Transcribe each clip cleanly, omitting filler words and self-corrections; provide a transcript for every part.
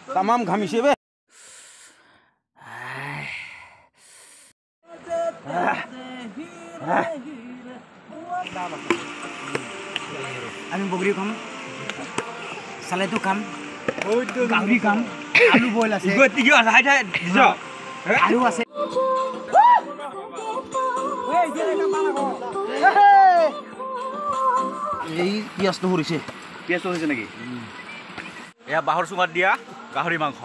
Tamam ঘামিছে বে আমি বগৰি খাম সালেটো খাম গাহৰি খাম আলু বইল আছে কি আছে হাই হাই দিছ আলু আছে এই পিয়াজটো হৰিছে নেকি এয়া বাহৰ চুঙাত দিয়া গাহৰি মাংস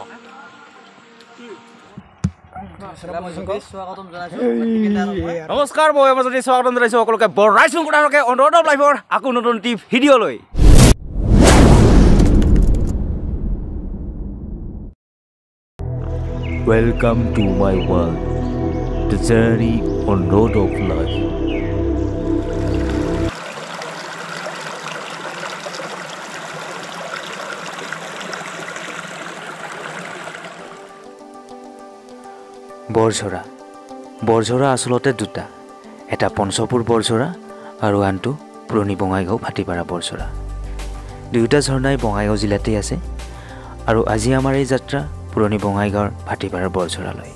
নমস্কাৰ মই মাজতে স্বাগতম জনাইছোঁ সকলোকে বৰাইছোঁ কোঠাৰকে অনুৰোধ লাইভৰ আকৌ নতুন টিপ ভিডিঅ'লৈ Welcome to my world, the journey on road of life. বৰঝৰা আচলতে দুটা এটা পঞ্চপুৰ বৰঝৰা আৰু আনটো পুৰণি বঙাইগাঁও ভাটিপাৰা বৰঝৰা দুয়োটা ঝৰ্ণাই বঙাইগাঁও জিলাতেই আছে আৰু আজি আমাৰ এই যাত্ৰা পুৰণি বঙাইগাঁৱৰ ভাটিপাৰাৰ বৰঝৰালৈ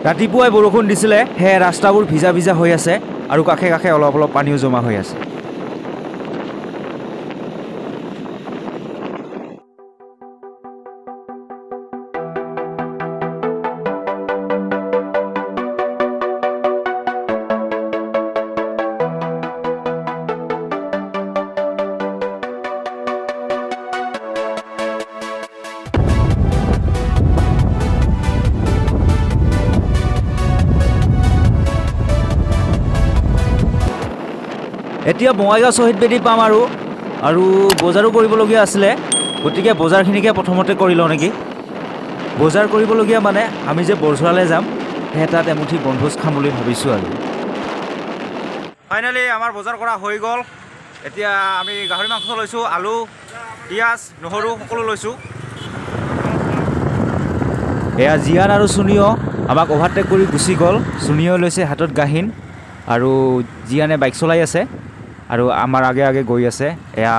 ৰাতিপুৱাই বৰষুণ দিছিলে হে ৰাস্তাবোৰ ভিজা ভিজা হৈ আছে আৰু কাষে কাষে অলপ অলপ পানীও জমা হৈ আছে এতিয়া বঙাইগাঁও শ্বহীদ বেদী পাম আৰু বজাৰো কৰিবলগীয়া আছিলে গতিকে বজাৰখিনিকে প্ৰথমতে কৰি লওঁ নেকি বজাৰ কৰিবলগীয়া মানে আমি যে বৰঝৰালৈ যাম সেই তাত এমুঠি বনভোজ খাম বুলি ভাবিছোঁ আৰু ফাইনেলি আমাৰ বজাৰ কৰা হৈ গ'ল এতিয়া আমি গাহৰি মাংস লৈছোঁ আলু পিঁয়াজ নহৰু সকলো লৈছোঁ এয়া জিয়ান আৰু চুনিও আমাক অভাৰটেক কৰি গুচি গ'ল চুনিও লৈছে হাতত গাহীন আৰু জিয়ানে বাইক চলাই আছে আৰু আমাৰ আগে আগে গৈ আছে এয়া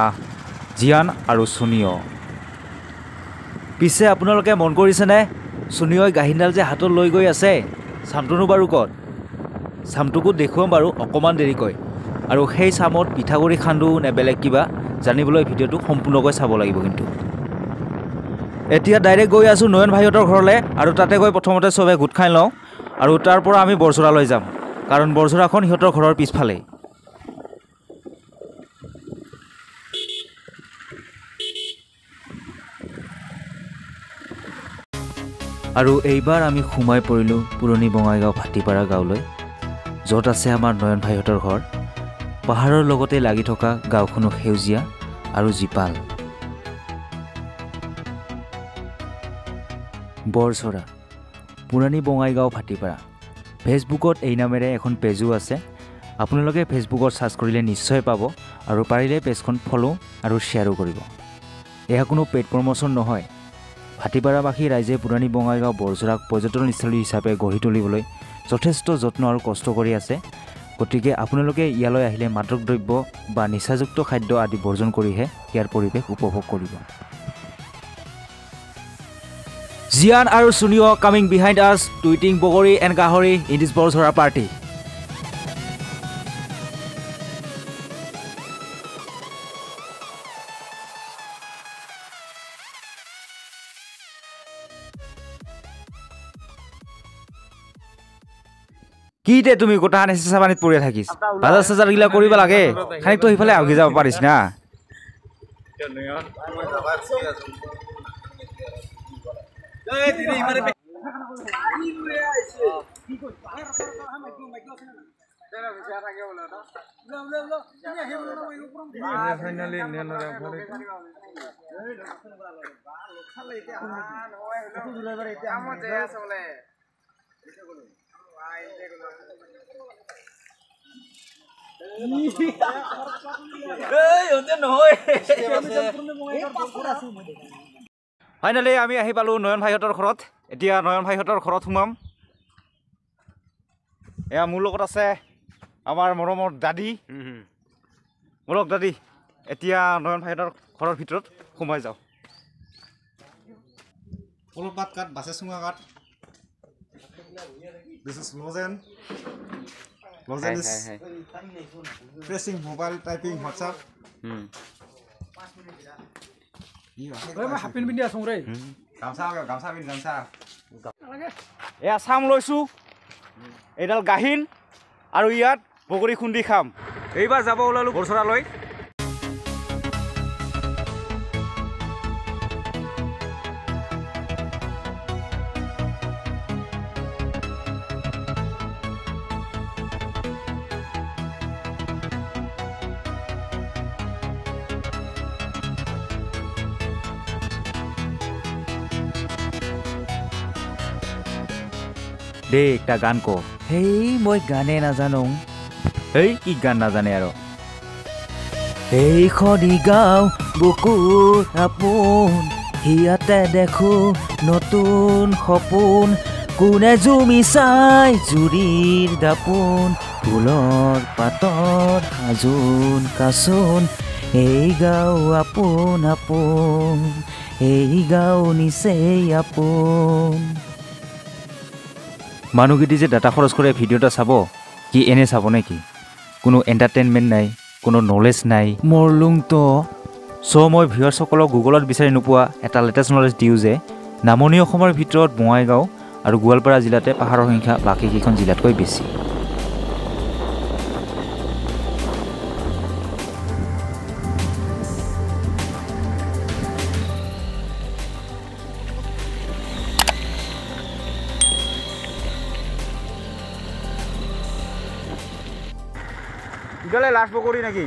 জিয়ান আৰু চুনিও পিছে আপোনালোকে মন কৰিছেনে চুনিয়ই গাহীনডাল যে হাতত লৈ গৈ আছে চামটোনো বাৰু ক'ত চামটোকো দেখুৱাম বাৰু অকণমান দেৰিকৈ আৰু সেই চামত পিঠাগুড়ি খান্দো নে বেলেগ কিবা জানিবলৈ ভিডিঅ'টো সম্পূৰ্ণকৈ চাব লাগিব কিন্তু এতিয়া ডাইৰেক্ট গৈ আছোঁ নয়ন ভাইহঁতৰ ঘৰলৈ আৰু তাতে গৈ প্ৰথমতে চবে গোট খাই লওঁ আৰু তাৰ পৰা আমি বৰঝৰালৈ যাম কাৰণ বৰঝৰাখন সিহঁতৰ ঘৰৰ পিছফালেই আৰু এইবাৰ আমি সোমাই পৰিলোঁ পুৰণি বঙাইগাঁও ভাটিপাৰা গাঁৱলৈ য'ত আছে আমাৰ নয়ন ভাইহঁতৰ ঘৰ পাহাৰৰ লগতে লাগি থকা গাঁওখনো সেউজীয়া আৰু জীপাল বৰঝৰা পুৰণি বঙাইগাঁও ভাটিপাৰা ফেচবুকত এই নামেৰে এখন পেজো আছে আপোনালোকে ফেচবুকত চাৰ্চ কৰিলে নিশ্চয় পাব আৰু পাৰিলে পেজখন ফ'ল' আৰু শ্বেয়াৰো কৰিব এয়া কোনো পেইড প্ৰমোশ্যন নহয় ভাটিপাৰাবাসী ৰাইজে পুৰণি বঙাইগাঁও বৰঝৰাক পৰ্যটনস্থলী হিচাপে গঢ়ি তুলিবলৈ যথেষ্ট যত্ন আৰু কষ্ট কৰি আছে গতিকে আপোনালোকে ইয়ালৈ আহিলে মাদক দ্ৰব্য বা নিচাযুক্ত খাদ্য আদি বৰ্জন কৰিহে ইয়াৰ পৰিৱেশ উপভোগ কৰিব জিয়ান আৰু চুনিও কামিং বিহাইণ্ড আছ টু ইটিং বগৰী এণ্ড গাহৰি ইন দিছ বৰঝৰা পাৰ্টি কি দে তুমি গোটা নেচা পানীত পৰি থাকিছ বাজাৰ চাজাৰগিলা কৰিব লাগে খানিকতো সিফালে আহি যাব পাৰিছ না ফাইনেলি আমি আহি পালোঁ নয়ন ভাইহঁতৰ ঘৰত এতিয়া নয়ন ভাইহঁতৰ ঘৰত সোমাম এয়া মোৰ লগত আছে আমাৰ মৰমৰ দাদী বলক দাদী এতিয়া নয়ন ভাইহঁতৰ ঘৰৰ ভিতৰত সোমাই যাওঁ অলপ পাত কাট বাছে চুঙা কাট This is Lozen. Lozen is pressing mobile, typing WhatsApp. এয়া চাম লৈছোঁ এইডাল গাহীন আৰু ইয়াত বগৰী খুন্দি খাম এইবাৰ যাব ওলালোঁ বৰচৰালৈ দে একটা গান ক হেই মই গানে নাজানো হেই কি গান নাজানে আৰু এই খনি গাঁও বুকুৰ আপোন হিয়াতে দেখো নতুন সপোন কোনে জুমি চাই জুৰিৰ দাপোন ফুলৰ পাতৰ সাজোন কাচোন এই গাঁও আপোন আপোন এই গাঁও নিচেই আপোন মানুহগিটি যে ডাটা খৰচ কৰে ভিডিঅ' এটা চাব কি এনে চাব নেকি কোনো এণ্টাৰটেইনমেণ্ট নাই কোনো নলেজ নাই মৰলুংটো চ' মই ভিউৱাৰ্ছসকলক গুগলত বিচাৰি নোপোৱা এটা লেটেষ্ট নলেজ দিওঁ যে নামনি অসমৰ ভিতৰত বঙাইগাঁও আৰু গোৱালপাৰা জিলাতে পাহাৰৰ সংখ্যা বাকীকেইখন জিলাতকৈ বেছি ইডালে লাষ্ট বগৰী নেকি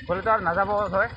বলে তো আৰ না যাবো হয়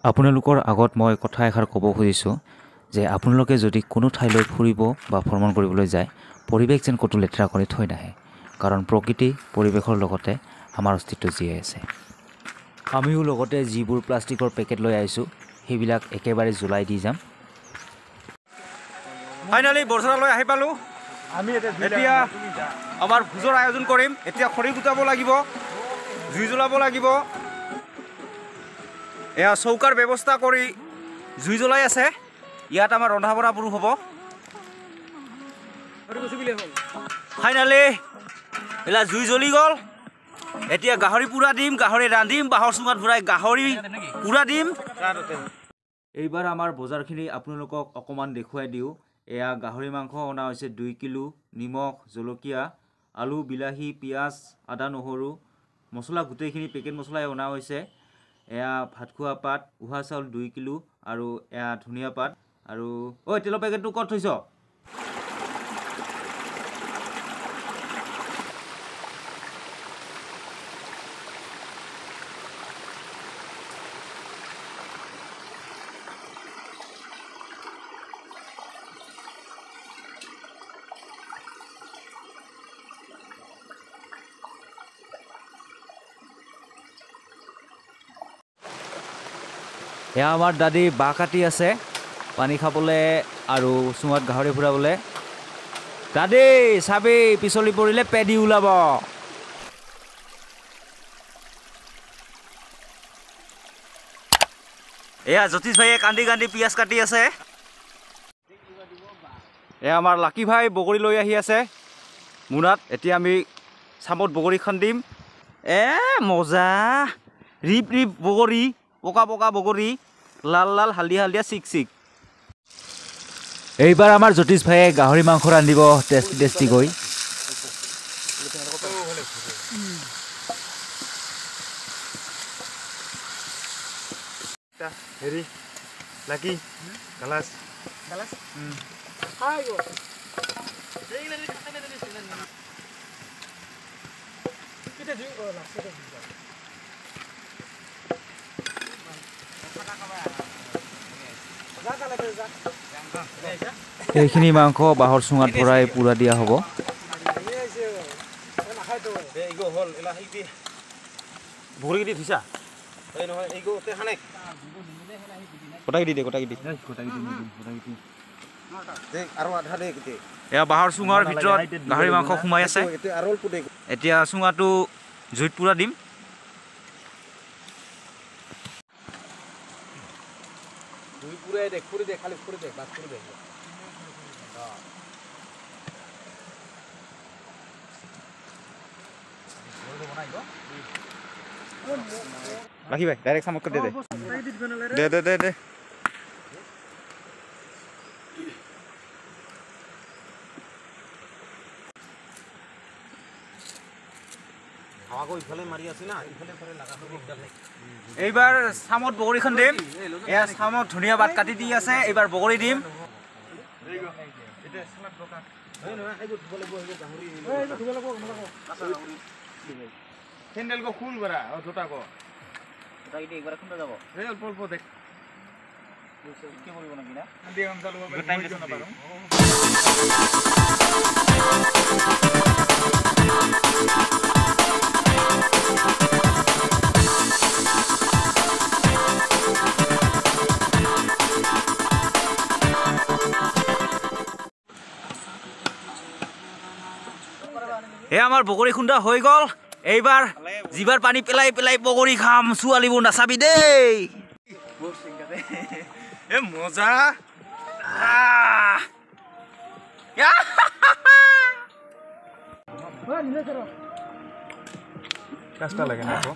আপোনালোকৰ আগত মই কথা এষাৰ ক'ব খুজিছোঁ যে আপোনালোকে যদি কোনো ঠাইলৈ ফুৰিব বা ভ্ৰমণ কৰিবলৈ যায় পৰিৱেশ যেন ক'তো লেতেৰা কৰি থৈ নাহে কাৰণ প্ৰকৃতি পৰিৱেশৰ লগতে আমাৰ অস্তিত্ব জীয়াই আছে আমিও লগতে যিবোৰ প্লাষ্টিকৰ পেকেট লৈ আহিছোঁ সেইবিলাক একেবাৰে জ্বলাই দি যাম ফাইনালি বৰঝাৰলৈ আহি পালোঁ আমি এতিয়া আমাৰ ভোজৰ আয়োজন কৰিম এতিয়া খৰি গোটাব লাগিব জুই জ্বলাব লাগিব এয়া চৌকাৰ ব্যৱস্থা কৰি জুই জ্বলাই আছে ইয়াত আমাৰ ৰন্ধা বঢ়াবোৰ হ'ব ফাইনালি এলা জুই জ্বলি গ'ল এতিয়া গাহৰি পুৰা দিম গাহৰি ৰান্ধিম বাঁহৰ চুঙাত ভৰাই গাহৰি পুৰা দিম এইবাৰ আমাৰ বজাৰখিনি আপোনালোকক অকণমান দেখুৱাই দিওঁ এয়া গাহৰি মাংস অনা হৈছে 2 কিলো নিমখ জলকীয়া আলু বিলাহী পিঁয়াজ আদা নহৰু মছলা গোটেইখিনি পেকেট মছলাই অনা হৈছে এয়া ভাত খোৱা পাত উহা চাউল 2 কিলো আৰু এয়া ধনিয়া পাত আৰু ঐ তেলৰ পেকেটটো ক'ত থৈছ এয়া আমাৰ দাদী বাঁহ কাটি আছে পানী খাবলৈ আৰু চুঙাত গাহৰি ফুৰাবলৈ দাদী চাবি পিছলি পৰিলে পেডি ওলাব এয়া জ্যোতিষ ভাইয়ে কান্দি কান্দি পিঁয়াজ কাটি আছে এয়া আমাৰ লাকি ভাই বগৰী লৈ আহি আছে মোনাত এতিয়া আমি চামত বগৰীখন দিম মজা ৰিপ ৰিপ বগৰী পকা পকা বগৰী লাল লাল হালধীয়া হালধীয়া চিক চিক এইবাৰ আমাৰ জ্যোতিষ ভাইয়ে গাহৰি মাংস ৰান্ধিব টেষ্টি টেষ্টিকৈ হেৰি লাকি গালাছ এইখিনি মাংস বাঁহৰ চুঙাত ভৰাই পুৰা দিয়া হ'ব বগৰী দি থৈছা গোটাই দি দে গোটাই দি এয়া বাঁহৰ চুঙাৰ ভিতৰত গাহৰি মাংস সোমাই আছে এতিয়া চুঙাটো জুইত পুৰা দিম লাকি ভাই ডাইৰেক্ট চামক দে দে দে দে দে এইবাৰ চামত বগৰীখন দিম এয়া চামত ধুনীয়া বাট কাটি দি আছে এইবাৰ বগৰী দিম হেন্ডেল কো খুল বৰা ও দুটা কো গোটাই দি একবাৰ খুন্দা যাব এই অল্প অল্প দেখ কি কৰিব না কিনা দি আম চালু টাইম দিছ না পাৰো এ আমাৰ বগৰী খুন্দা হৈ গ'ল এইবাৰ জিভাৰ পানী পেলাই পেলাই বগৰী খাম ছোৱালীবোৰ নাচাবি দেই এ মজা কাষ্টা লাগে না তো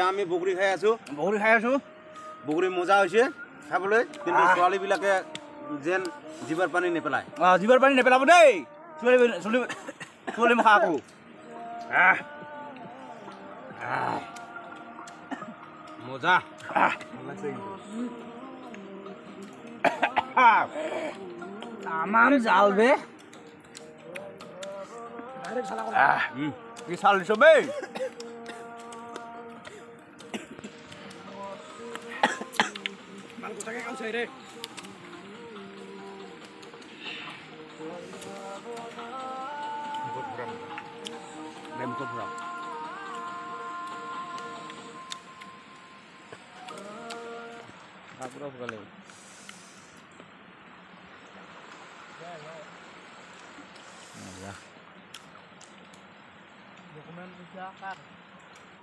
আমি বগৰী খাই আছো বগৰী মজা হৈছে খাবলৈ কিন্তু ছোৱালীবিলাকে যেন জিভাৰ পানী নেপেলায় জিভাৰ পানী নেপেলাব দেই চুলি মুখা আকৌ মজা তামাম জাল বে কি চাল দিছ বে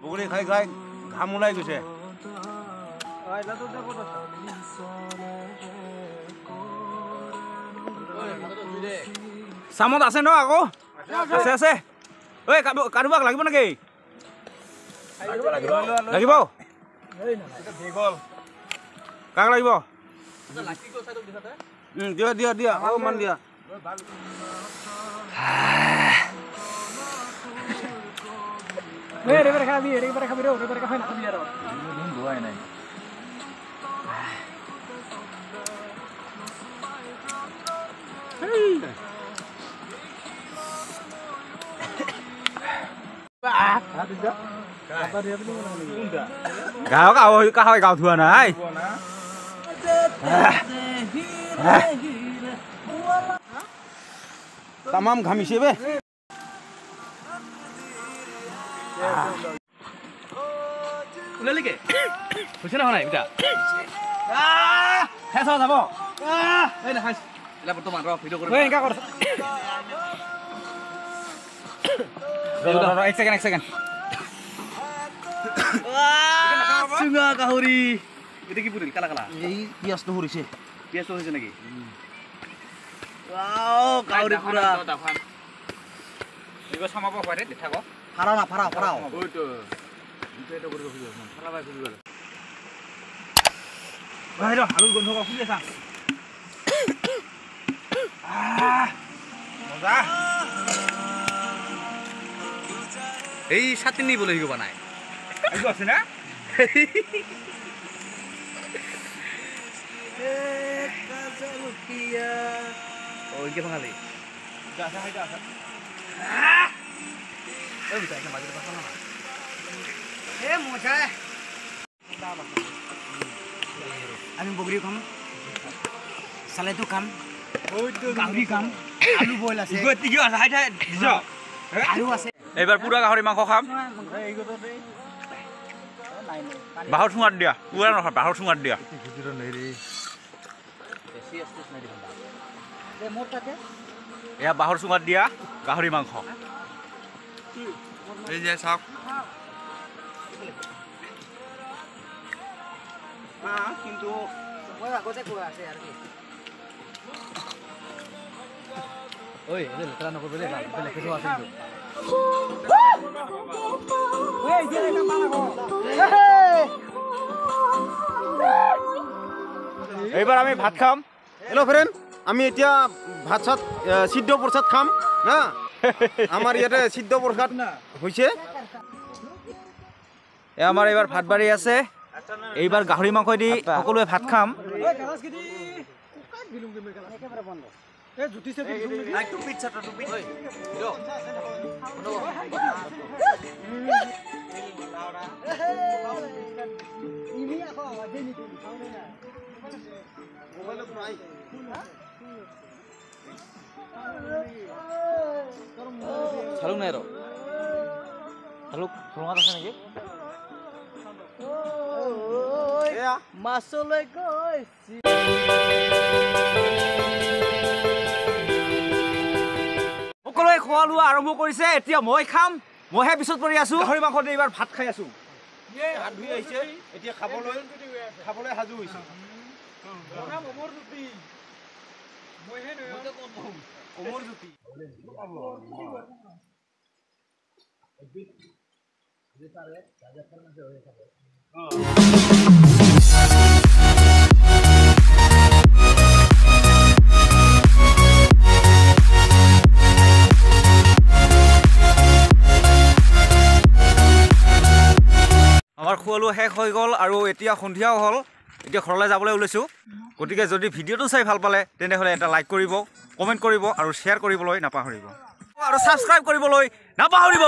বগৰী খাই খাই ঘাম ওলাই গৈছে চামত আছে ন আকৌ আছে আছে ঐ কাৰোবাক লাগিব নেকি লাগিব কাক লাগিব দিয়া দিয়া দিয়া অকণমান দিয়া গাঁও ধোৱা নাই তামাম ঘামিছে বে ওলালিকে হৈছে না নাই এটা শেষ যাব এই না খাইছ এলা বৰ্তমান ৰ ভিডিঅ' কৰি এনেকা কৰ এক সেকেন্ড চুঙা গাহৰি এটা কি পুৰিল কালা কালা এই পিয়াজটো হৰিছে পিয়াজটো হৈছে নেকি ওয়াও গাহৰি পুৰা এগো সামাব পাৰে দেখাব ফাৰা না ফাৰা ওইটো এটা কৰিব খুজি আছে ফাৰা বাই খুজি গলে বাইরে আলুর গন্ধ কখন এসা মজা এই সাথে নি বলে হিগো বানায় এইটো আছে না ওই কে বাঙালি আছে হাইটা আছে এই বিটা আছে মাঝে পাছা না এ মজা আমি বগরি খাম সালেটো খাম গাহৰি খাম আলু বইল আছে গতি কি আছে হাইটা দিছ আলু আছে এবাৰ পুৰা গাহৰি মাংস খাম বাহৰ ঠুঙাত দিয়া পুৰা নহয় বাহৰ ঠুঙাত দিয়া এয়া বাহৰ চুঙাত দিয়া গাহৰি মাংস এই যে চাওক কিন্তু মই আগতে কোৱা আছে আৰু কি ওই এ লেতৰা নকৰিবি দে বেলেগ কিছু আছে কিন্তু ওই যে এটা বানাবো এইবাৰ আমি ভাত খাম হেল্ল' ফ্ৰেণ্ড আমি এতিয়া ভাত চাত সিদ্ধ প্ৰসাদ খাম না আমাৰ ইয়াতে সিদ্ধ প্ৰসাদ হৈছে আমাৰ এইবাৰ ভাত বাঢ়ি আছে এইবাৰ গাহৰি মাংস দি সকলোৱে ভাত খাম চালুক নাই ৰ চালুক ফ্ৰঙাত আছে নেকি মাছলৈ গৈছি সকলোৱে খোৱা লোৱা আৰম্ভ কৰিছে এতিয়া মই খাম মইহে পিছত পৰি আছো গাহৰি মাংস দি এইবাৰ ভাত খাই আছো হাত ধুই আহিছে এতিয়া খাবলৈ সাজু হৈছে কোমৰ জুতি আমাৰ খোৱা লোৱা শেষ হৈ গ'ল আৰু এতিয়া সন্ধিয়াও হ'ল এতিয়া ঘৰলৈ যাবলৈ ওলাইছোঁ গতিকে যদি ভিডিঅ'টো চাই ভাল পালে তেনেহ'লে এটা লাইক কৰিব কমেণ্ট কৰিব আৰু শ্বেয়াৰ কৰিবলৈ নাপাহৰিব আৰু ছাবস্ক্ৰাইব কৰিবলৈ নাপাহৰিব